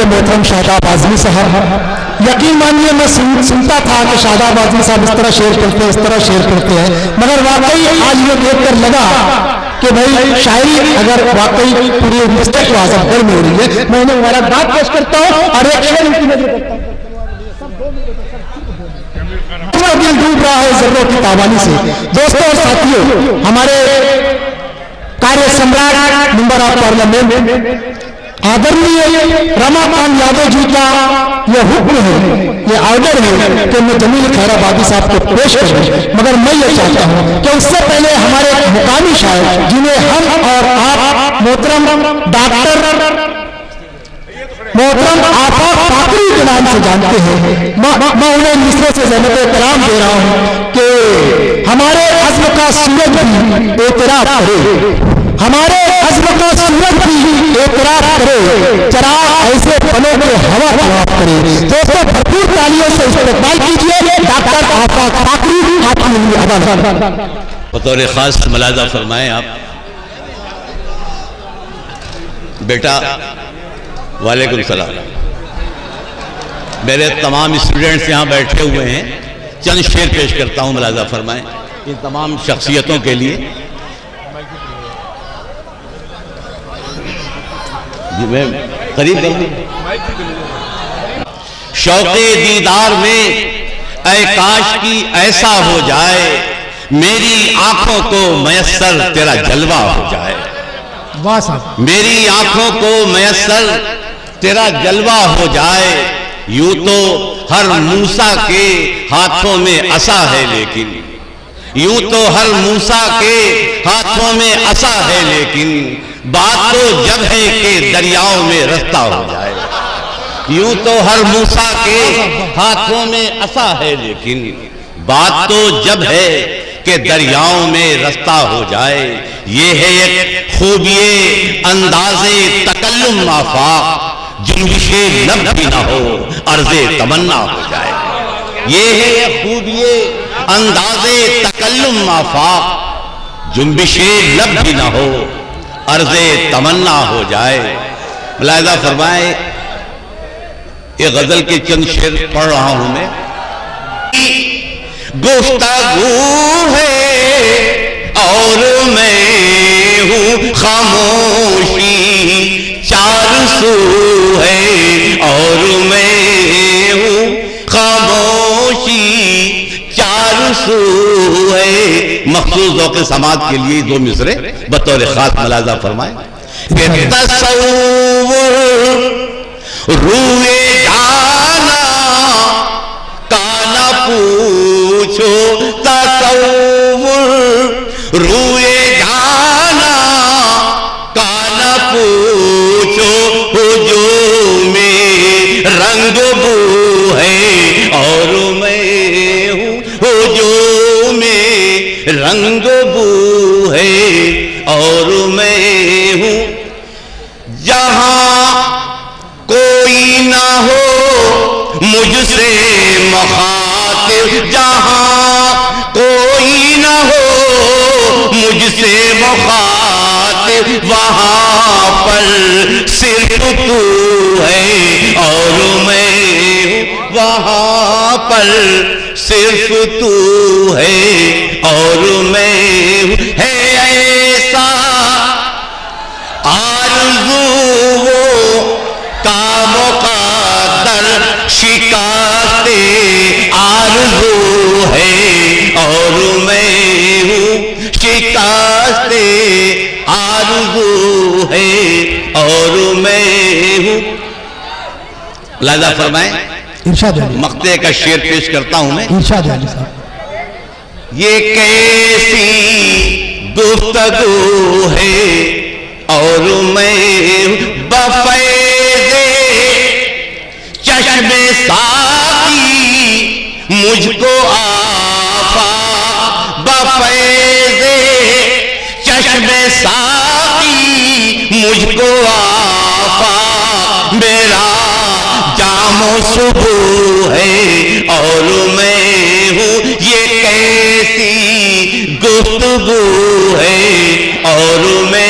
मोहतरम शादाब आज़मी साहब, यकीन मानिए मैं सुनता था कि शादाब आज़मी साहब इस तरह शेर पढ़ते हैं, इस तरह शेर पढ़ते हैं, मगर वाकई आज ये देखकर लगा कि भाई शायरी अगर वाकई पूरी डिस्ट्रिक्ट आजमगढ़ में हो रही है, मैं इन्हें मुबारकबाद पेश करता हूँ और एक शेर उनकी नजर करता हूँ। दिल डूब रहा है जर्रों की तावानी से। दोस्तों और साथियों, हमारे कार्य सम्राट मेंबर ऑफ पार्लियामेंट आदरणीय रमाकांत यादव जी का यह हुक्म है, यह ऑर्डर है कि मैं जमील खैराबादी साहब को पेश करूं, मगर मैं ये चाहता हूं कि उससे पहले हमारे मुकामी शायर जिन्हें हम और आप मोहतरम डॉक्टर मोहतरम आफाक फाकरी के नाम से जानते हैं, मैं उन्हें मिसरे से ज़हमत एहतराम दे रहा हूं कि हमारे अज़्म का सूरज भी एतराफ़ करे, हमारे अज़्म का सूरज भी एतराफ़ करे, चराग ऐसे पलों को हवा खराब करे। दोस्तों भरपूर तालियों से इस्तेमाल कीजिए डॉक्टर आफाक फाकरी आपके लिए आभार। बतौर खास मुलाज़ा फरमाएं आप। बेटा वालेकुम सलाम। मेरे तमाम स्टूडेंट्स यहाँ बैठे हुए हैं, चंद शेर पेश करता हूँ, मुलाज़ा फरमाएं इन तमाम शख्सियतों के लिए। मैं करीब शौक़े दीदार में ऐ काश की ऐसा हो जाए, मेरी आंखों को मयस्सर तेरा जलवा हो जाए। वाह साहब। मेरी आंखों को मयस्सर तेरा जलवा हो जाए, यूं तो हर मूसा के हाथों में असा है, लेकिन यूं तो हर मूसा के हाथों में असा है, लेकिन बात तो जब है कि दरियाओं में रास्ता हो जाए। यूं तो हर मूसा के हाथों में असा है, लेकिन बात तो जब है कि दरियाओं में रास्ता हो जाए। ये है एक खूबिये अंदाज़े तकल्लुम आफाक, जुम्बिशे लब भी ना हो अर्ज़े तमन्ना हो जाए। ये है एक खूबिये अंदाज़े तकल्लुम आफाक, जुम्बिशे लब भी ना हो अर्ज़े तमन्ना हो जाए। मुलाहिज़ा फरमाए, ये गजल के चंद शेर पढ़ रहा हूं मैं। गुफ्तगू है और मैं हूँ खामोशी, चार सू है और मैं हूँ खामोशी, चार सू है। मखसूस ज़ौक़ समात के लिए दो मिसरे बतौर खास मुलाज़ा फरमाए कि तसव्वुर रूए जाना काना पूछो, तसव्वुर रूए जाना काना पूछो, हुजूमे रंग बू है और मैं हूँ हुजूमे रंग बू है और मैं हूँ। जहाँ कोई ना हो मुझसे मुखातिब, जहाँ कोई ना हो मुझसे मुखातिब, वहाँ पर सिर्फ तू है और मैं हूँ। वहाँ पर सिर्फ तू है और मैं हूँ। है ऐसा आरज़ू वो का मुक़द्दर, शिकायते आरज़ू है और मैं हूँ। शिकायते आरज़ू है और मैं हूँ। लाज़ा फरमाएं, मक्ते का शेर पेश करता हूं मैं। ये कैसी गुफ्तगू है और मैं बफ़ैज़े चश्मे साकी मुझको आफा, बफ़ैज़े चश्मे साकी मुझको आफा, मेरा जामो सुबह है और मैं हूँ। ये कैसी गुफ्तगू है और मैं